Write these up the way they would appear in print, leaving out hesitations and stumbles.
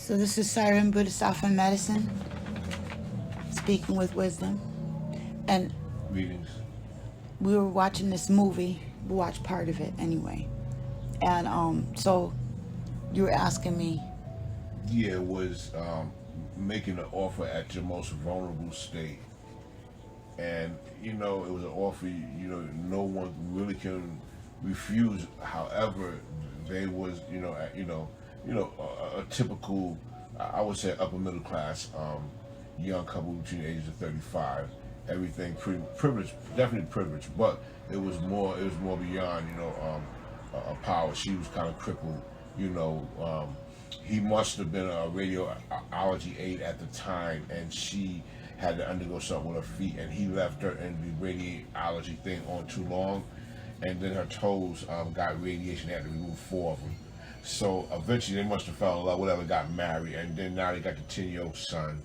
So this is Siren Buddha Medicine, speaking with wisdom. And Greetings. we were watching this movie. We watched part of it anyway. And so you were asking me. Yeah, it was making an offer at your most vulnerable state. And, it was an offer, no one really can refuse. However, they was, a typical, I would say upper middle class, young couple between the ages of 35. Everything pretty privileged, definitely privileged, but it was more beyond, a power. She was kind of crippled, he must have been a radiology aide at the time, and she had to undergo something with her feet, and he left her in the radiology thing on too long, and then her toes got radiation. They had to remove 4 of them. So eventually they must have fell in love, whatever, got married, and then now they got the 10-year-old son,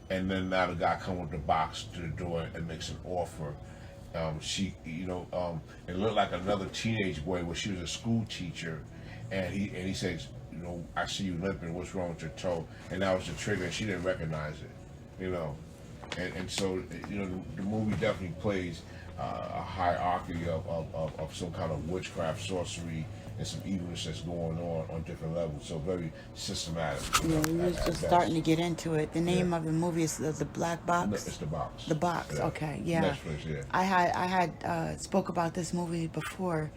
and then now the guy comes with the box to the door and makes an offer. It looked like another teenage boy where she was a school teacher, and he says, I see you limping, what's wrong with your toe? And that was the trigger, and she didn't recognize it, And so, the movie definitely plays a hierarchy of some kind of witchcraft, sorcery, and some evilness that's going on different levels. So very systematic. Yeah, we was just starting to get into it. The name of the movie is The Black Box? No, it's The Box. The Box, yeah. Okay, yeah. Netflix, yeah. I had spoke about this movie before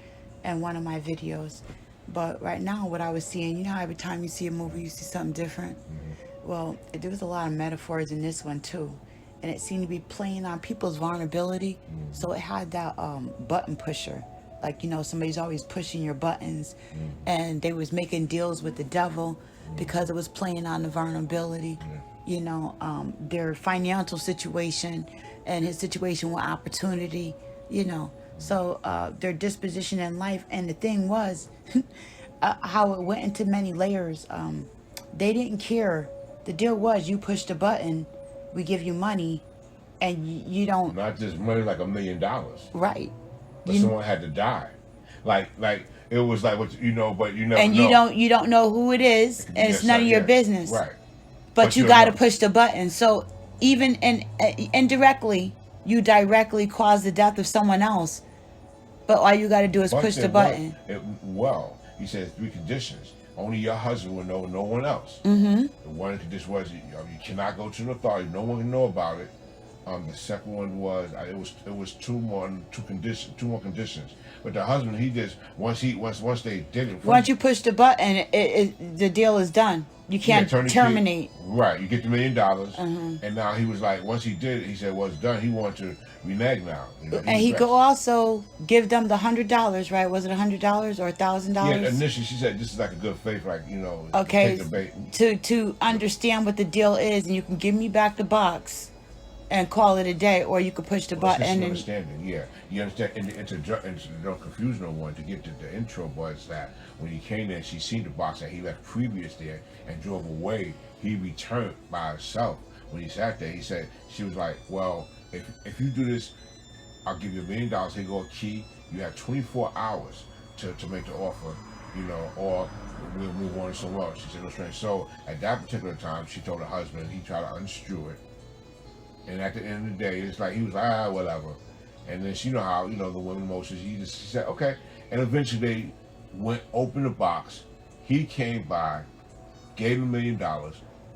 in one of my videos. But right now, what I was seeing, how every time you see a movie, you see something different? Mm-hmm. Well, there was a lot of metaphors in this one, too. And it seemed to be playing on people's vulnerability. Mm-hmm. So it had that button pusher. Like, somebody's always pushing your buttons. Mm-hmm. And they was making deals with the devil because it was playing on the vulnerability. Yeah. Their financial situation and his situation with opportunity, So their disposition in life. And the thing was how it went into many layers. They didn't care. The deal was you push the button, we give you money, and you don't. Not just money, like $1 million. Right. But someone had to die. Like it was like what but you never and know. You don't know who it is, and it's none of your business. Right. But you got to push the button. So even indirectly, you directly cause the death of someone else. But all you got to do is push the button. He said 3 conditions. Only your husband will know, no one else. Mm-hmm. The one condition was you cannot go to the authority. No one can know about it. The second one was it was 2 more conditions. But the husband, he just once they did it. Once you push the button, the deal is done. You can't terminate. Right, you get the $1 million, and now he was like, once he did it, he said, well, it's done. He wanted to renege now. And he could also give them the $100, right? Was it $100 or $1,000? Yeah, initially she said this is like a good faith, Okay, take the bait. to understand what the deal is, and you can give me back the box and call it a day, or you could push the button. It's understanding, yeah. You understand, and to don't confuse no one, to get to the intro was that when he came in, she seen the box that he left previous there and drove away. He returned by himself. When he sat there, she was like, well, if you do this, I'll give you $1 million. Here go a key. You have 24 hours to make the offer, or we'll move on somewhere else. She said, no strange. So at that particular time, she told her husband, he tried to unscrew it. And at the end of the day, it's like he was like, whatever. And then she how, the women emotions, she said, okay. And eventually they went, opened the box. He came by, gave him $1 million.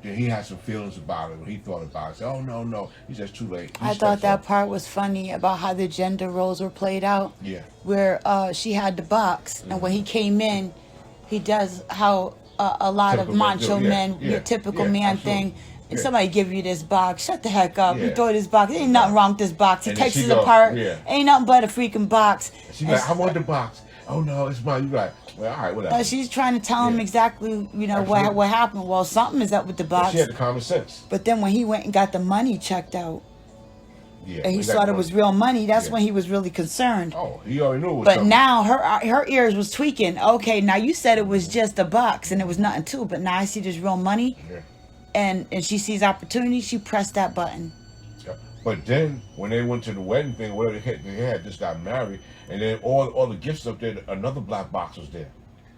Then he had some feelings about it when he thought about it. He said, oh, no. He said, it's too late. I thought that part was funny about how the gender roles were played out. Yeah. Where she had the box, and when he came in, he does how a lot typical of macho men, your typical man thing. And somebody give you this box, shut the heck up. You throw this box. Ain't nothing wrong with this box. He takes it apart. Ain't nothing but a freaking box. She's like, I want the box. Oh no, it's mine. You like, well, all right, whatever. She's trying to tell him exactly, what happened. Well, something is up with the box. But she had the common sense. But then when he went and got the money checked out, and he saw it was real money, that's when he was really concerned. Oh, he already knew it was But something. now her ears was tweaking. Okay, now you said it was just a box and it was nothing to it, but now I see there's real money. Yeah. And she sees opportunity, she pressed that button. Yeah. But then when they went to the wedding thing, whatever they had just got married, and then all the gifts up there, another black box was there.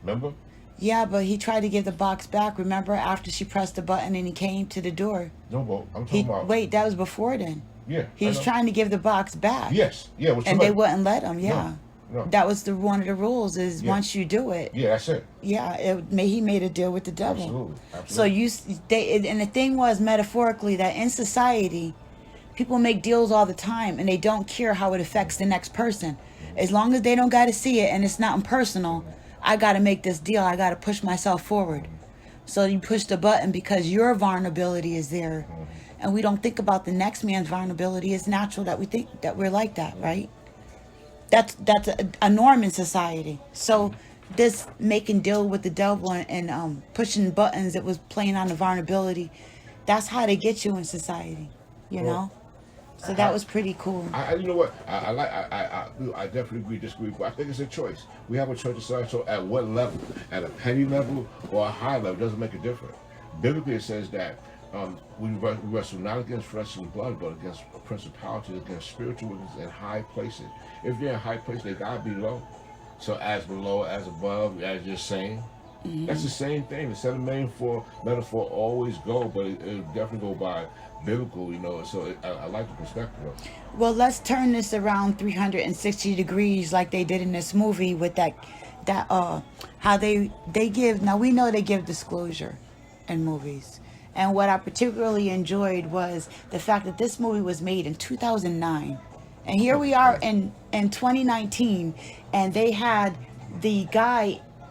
Remember? Yeah, but he tried to give the box back. Remember, after she pressed the button and he came to the door. No, but I'm talking about. Wait, that was before then. Yeah, He I was know. trying to give the box back. Yes, yeah, it was And they correct. wouldn't let him. Yeah, No. that was the one of the rules. Is Yeah. once you do it, Yeah, that's it. yeah, he made a deal with the devil. Absolutely. So and the thing was metaphorically that in society, people make deals all the time and they don't care how it affects the next person. As long as they don't got to see it and it's not impersonal, I got to make this deal. I got to push myself forward. So you push the button because your vulnerability is there. And we don't think about the next man's vulnerability. It's natural that we think that we're like that, right? That's a norm in society. So this making deal with the devil and pushing buttons that was playing on the vulnerability, that's how they get you in society, you know? So that was pretty cool. You know what? I definitely disagree. But I think it's a choice. We have a choice to decide. So at what level? At a petty level or a high level? Doesn't make a difference. Biblically, it says that we wrestle not against flesh and blood, but against principalities, against spiritual wickedness in high places. If they're in high places, they gotta be low. So as below, as above, as you're saying. That's the same thing. The 7 million for metaphor always go, but it definitely go by biblical, you know. So I like the perspective of it. Well, let's turn this around 360 degrees like they did in this movie with that how they give. Now we know they give disclosure in movies. And what I particularly enjoyed was the fact that this movie was made in 2009. And here we are in 2019, and they had the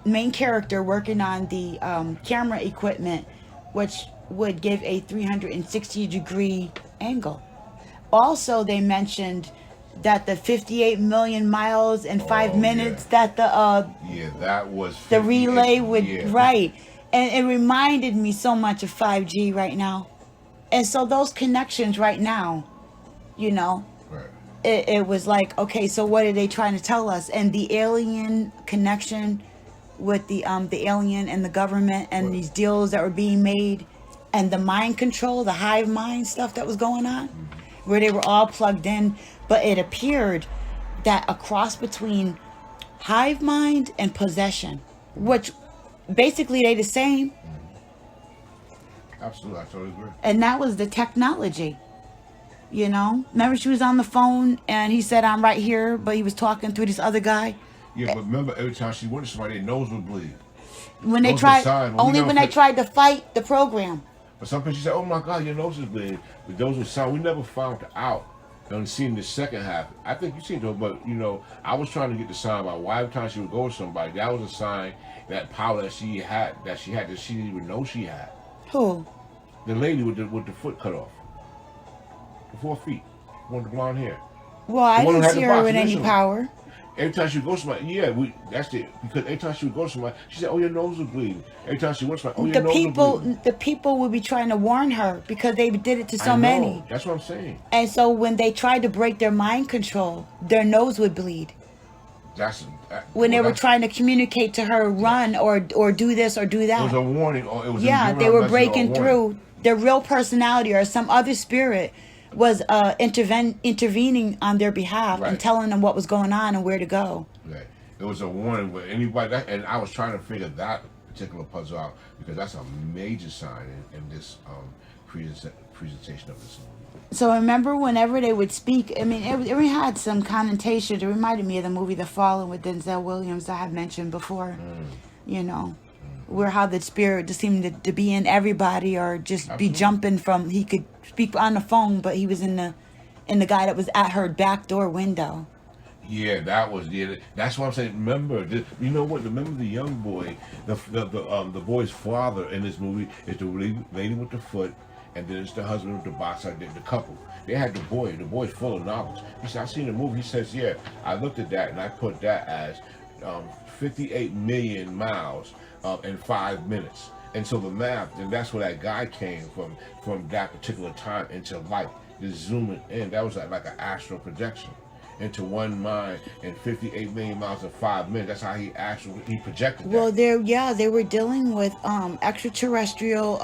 main character working on the camera equipment, which would give a 360 degree angle. Also, they mentioned that the 58 million miles in 5 minutes that that was the relay would right. And it reminded me so much of 5G right now. And so those connections right now, you know, right. It was like, okay, so what are they trying to tell us? And the alien connection with the alien and the government and these deals that were being made and the mind control, the hive mind stuff that was going on, where they were all plugged in. But it appeared that a cross between hive mind and possession, which basically they the same. Absolutely, I totally agree. And that was the technology. You know, remember she was on the phone and he said, "I'm right here," but he was talking through this other guy. Yeah, but remember, every time she went to somebody, their nose would bleed. When they tried, only when they tried to fight the program. But some people she said, "Oh my God, your nose is bleeding." But those were signs we never found out. And seen the second half. I think you seen it, but you know, I was trying to get the sign about why every time she would go to somebody, that was a sign that power that she had that she didn't even know she had. Who? The lady with the foot cut off. The 4 feet. One with the blonde hair. Well, I didn't see her with any power. Every time she would go to somebody, that's it. Because every time she would go to somebody, she said, "Oh, your nose is bleeding." Every time she went to somebody, "Oh, your nose is bleeding." The people would be trying to warn her because they did it to so many. That's what I'm saying. And so when they tried to break their mind control, their nose would bleed. When they were trying to communicate to her, run or do this or do that. It was a warning, or it was they were breaking through. Their real personality or some other spirit was intervening on their behalf and telling them what was going on and where to go. Right. It was a warning with anybody, and I was trying to figure that particular puzzle out because that's a major sign in this presentation of this movie. So remember, whenever they would speak, I mean, it had some connotation. It reminded me of the movie The Fallen with Denzel Williams I had mentioned before. You know, where how the spirit just seemed to be in everybody or just be jumping from. He could speak on the phone, but he was in the guy that was at her back door window. Yeah, that's what I'm saying. Remember, you know what? Remember the young boy, the boy's father in this movie is the lady with the foot, and then it's the husband with the box. The couple. They had the boy. The boy's full of knowledge. He said, "I seen the movie." He says, "Yeah, I looked at that and I put that as 58 million miles in 5 minutes." And so the math, and that's where that guy came from that particular time into life. Just zooming in, that was like an astral projection into one mind in 58 million miles in 5 minutes. That's how he projected that. Well, they were dealing with extraterrestrial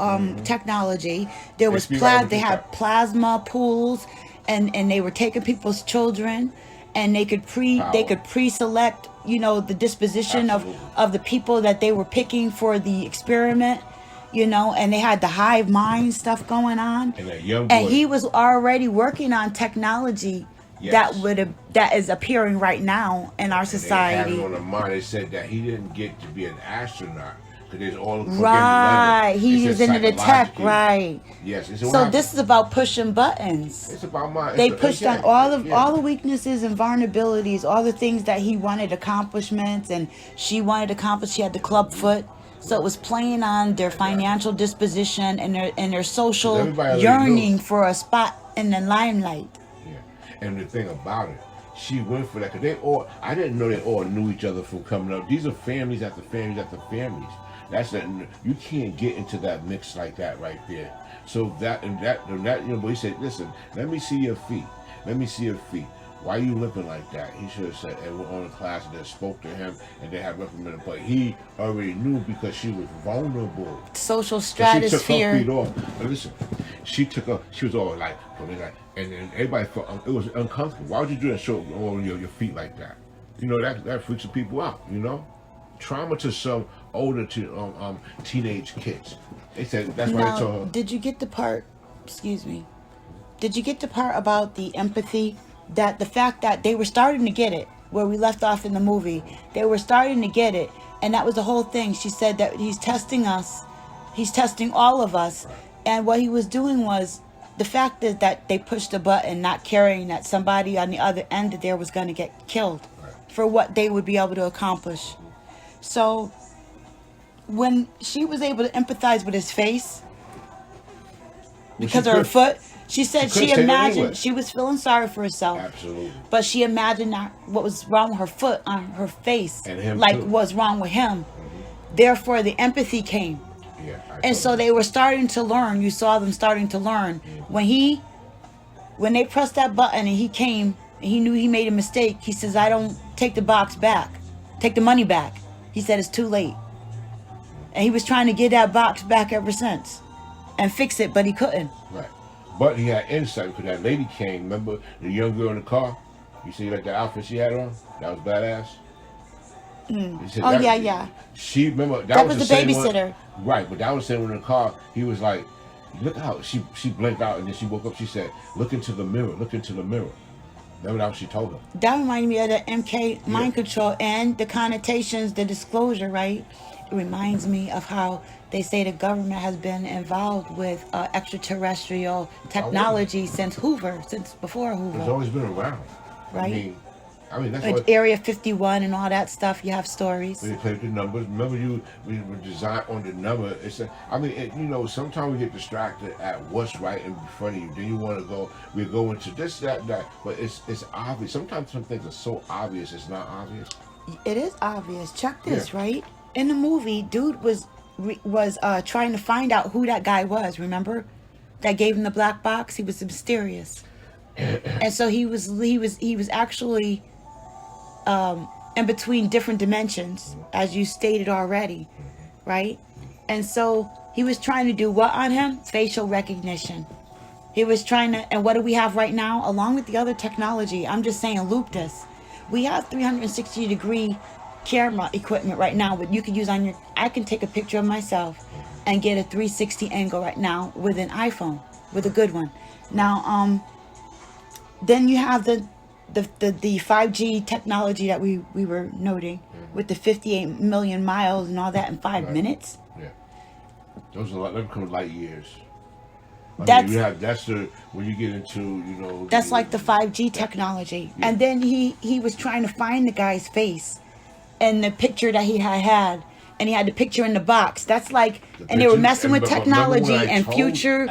technology. There was they had plasma pools, and they were taking people's children, and they could pre-select the disposition Absolutely. of the people that they were picking for the experiment, and they had the hive mind stuff going on. And that young boy. And he was already working on technology Yes. that is appearing right now in our And they had society. it on the mind. They said that he didn't get to be an astronaut because there's all the Right. He was into the tech, psychologically. right. Yes. So this is about pushing buttons. It's about my. They pushed on all the of. weaknesses and vulnerabilities, all the things that he wanted accomplishments and she wanted accomplish. She had the club foot. So it was playing on their financial disposition and their social Everybody yearning knows. for a spot in the limelight. Yeah. And the thing about it, she went for that because I didn't know they all knew each other from coming up. These are families after families after families. That's that. You can't get into that mix like that right there. So that, but he said, listen, let me see your feet. Let me see your feet. Why are you limping like that? He should have said, and went on in class and then spoke to him and they had reprimanded. But he already knew because she was vulnerable. Social She took her stratosphere. feet off. But listen, she was all like, and then everybody felt it was uncomfortable. Why would you do that? Show all your feet like that? That freaks some people out. Trauma to some older teenage kids. They said that's why they told her. Did you get the part? Excuse me. Did you get the part about the empathy? That the fact that they were starting to get it, where we left off in the movie, they were starting to get it, and that was the whole thing. She said that he's testing us, he's testing all of us, and what he was doing was the fact is that they pushed a button, not caring that somebody on the other end of there was going to get killed for what they would be able to accomplish. So when she was able to empathize with his face because of her foot. She said she imagined she was feeling sorry for herself. Absolutely. But she imagined what was wrong with her foot on her face, and him like too. what's wrong with him. Therefore, the empathy came. Yeah, and so they were starting to learn. You saw them starting to learn. When they pressed that button and he came, and he knew he made a mistake. He says, "I don't take the box back, take the money back." He said it's too late, and he was trying to get that box back ever since, and fix it, but he couldn't. Right. But he had insight because that lady came. Remember the young girl in the car? You see like the outfit she had on? That was badass. Yeah. She remember that was the same babysitter. One, right, but that was the same one in the car. He was like, "Look out!" She blinked out and then she woke up. She said, "Look into the mirror. Look into the mirror." Remember that what she told him. That reminded me of the MK mind control and the connotations, the disclosure, right? It reminds me of how they say the government has been involved with extraterrestrial technology since before Hoover. It's always been around. Right? I mean that's like what Area 51 and all that stuff. You have stories. When they played the numbers, remember we were designed on the number. Sometimes we get distracted at what's right in front of you. Then you want to go into this, that, but it's obvious. Sometimes some things are so obvious, it's not obvious. It is obvious. Check this, right? In the movie, dude was trying to find out who that guy was. Remember, that gave him the black box. He was mysterious, and so he was actually in between different dimensions, as you stated already, right? And so he was trying to do what on him? Facial recognition. He was trying to, and what do we have right now? Along with the other technology, I'm just saying, loop this. We have 360-degree camera equipment right now, but you can use I can take a picture of myself and get a 360 angle right now with an iPhone, with a good one. Now, then you have the 5G technology that we were noting with the 58 million miles and all that in 5 minutes. Yeah, those are them come light years. That's when you get into that's like the 5G technology. Yeah. And then he was trying to find the guy's face and the picture that he had. And he had the picture in the box. That's like, and they were messing with technology and future.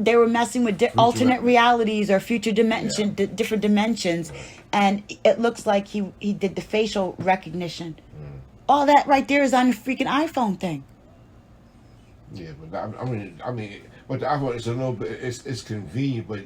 They were messing with alternate realities or future different dimensions, and it looks like he did the facial recognition. All that right there is on the freaking iPhone thing. Yeah, but I mean, but the iPhone is a little bit. It's convenient, but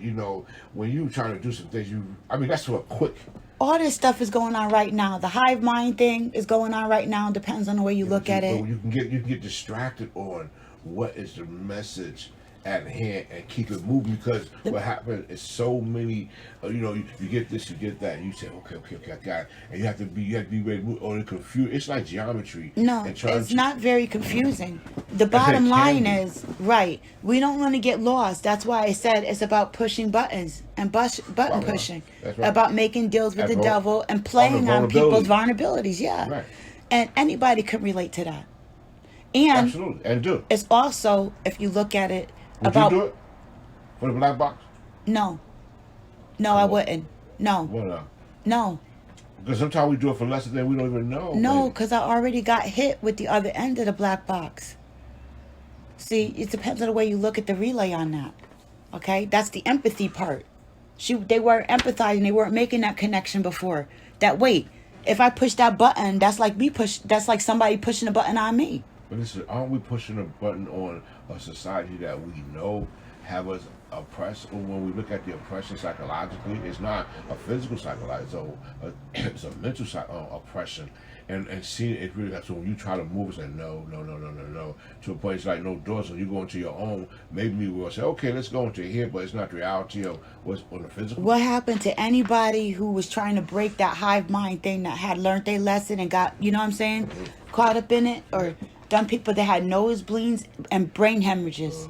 when you trying to do some things, that's for a quick. All this stuff is going on right now. The hive mind thing is going on right now. Depends on the way you look at it. You can get distracted on what is the message at hand and keep it moving, because what happens is so many, you get this, you get that, and you say, okay, I got it, and you have to be ready to move, or confused. It's like geometry. No, and it's not very confusing. The it bottom can line be. is, right, we don't want to get lost. That's why I said it's about pushing buttons and button Right. pushing. That's right. About making deals with the That's right. devil and playing on people's vulnerabilities. Yeah. Right. And anybody can relate to that. And Absolutely, and do. it's also, if you look at it, Would about... you do it for the black box? No. No, I wouldn't. No. Well, no. No. Because sometimes we do it for less than we don't even know. No, baby. because I already got hit with the other end of the black box. See, it depends on the way you look at the relay on that. Okay? That's the empathy part. They weren't empathizing. They weren't making that connection before. That, wait, if I push that button, that's like somebody pushing a button on me. But listen, aren't we pushing a button on a society that we know have us oppressed? Or when we look at the oppression psychologically, it's not a physical psychological, it's a mental oppression. And seeing it really, so when you try to move, it's like, no, to a place like no door, so you go into your own, maybe we will say, okay, let's go into here, but it's not the reality of what's on the physical. What happened to anybody who was trying to break that hive mind thing, that had learned their lesson and got, you know what I'm saying, caught up in it? Or done people that had nosebleeds and brain hemorrhages.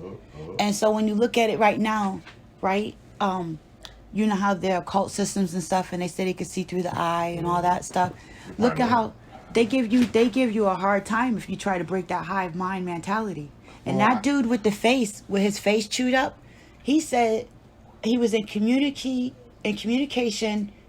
And so when you look at it right now, right, you know how there are occult systems and stuff, and they say they could see through the eye and all that stuff. Look at how they give you a hard time if you try to break that hive mind mentality. And that dude with the face, with his face chewed up, he said he was in communication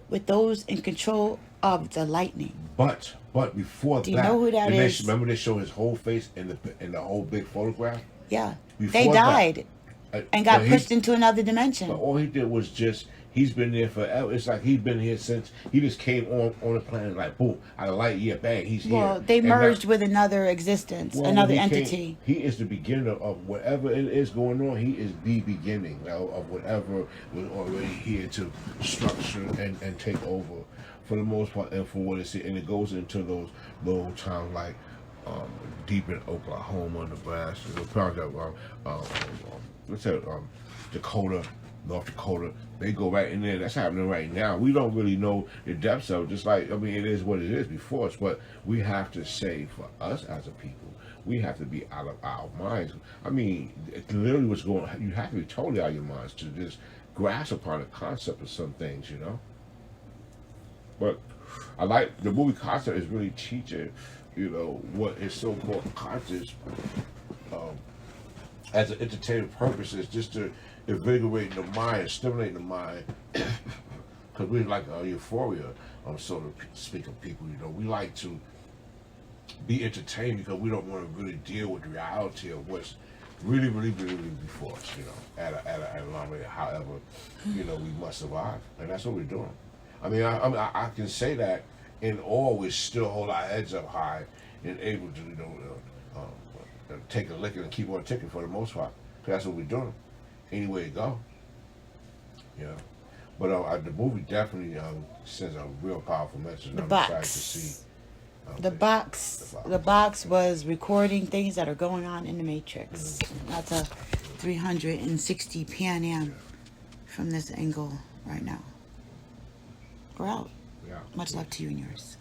with those in control of the lightning. But before Do you know who that is? Remember they show his whole face in the whole big photograph? Yeah. Before They died and got but pushed into another dimension. But all he did was just, he's been there forever. It's like he's been here since, he just came on the planet like, boom, out of light year, bang, he's here. Well, they merged with another existence, another entity. He is the beginner of whatever it is going on. He is the beginning of whatever was already here to structure and take over for the most part, and for what it's, and it goes into those little towns like deep in Oklahoma, Nebraska, let's say Dakota, North Dakota. They go right in there. That's happening right now. We don't really know the depths of it. Just like, I mean, it is what it is before us, but we have to say, for us as a people, we have to be out of our minds. I mean, it's literally what's going on. You have to be totally out of your minds to just grasp upon the concept of some things, you know. But I like the movie concept is really teaching, you know, what is so-called conscious as an entertainment purpose, is just to invigorate the mind, stimulate the mind, because we like euphoria, so to speak of people, you know, we like to be entertained because we don't want to really deal with the reality of what's really before us, you know, at a long rate. However, you know, we must survive, and that's what we're doing. I mean, I can say that in all, we still hold our heads up high and able to, you know, take a lick and keep on ticking for the most part. Cause that's what we're doing. Anywhere you go, you know. But the movie definitely sends a real powerful message. The I'm box. excited to see. The box was recording things that are going on in the Matrix. That's a 360 Pan Am from this angle right now. We're out. Yeah. Much love to you and yours.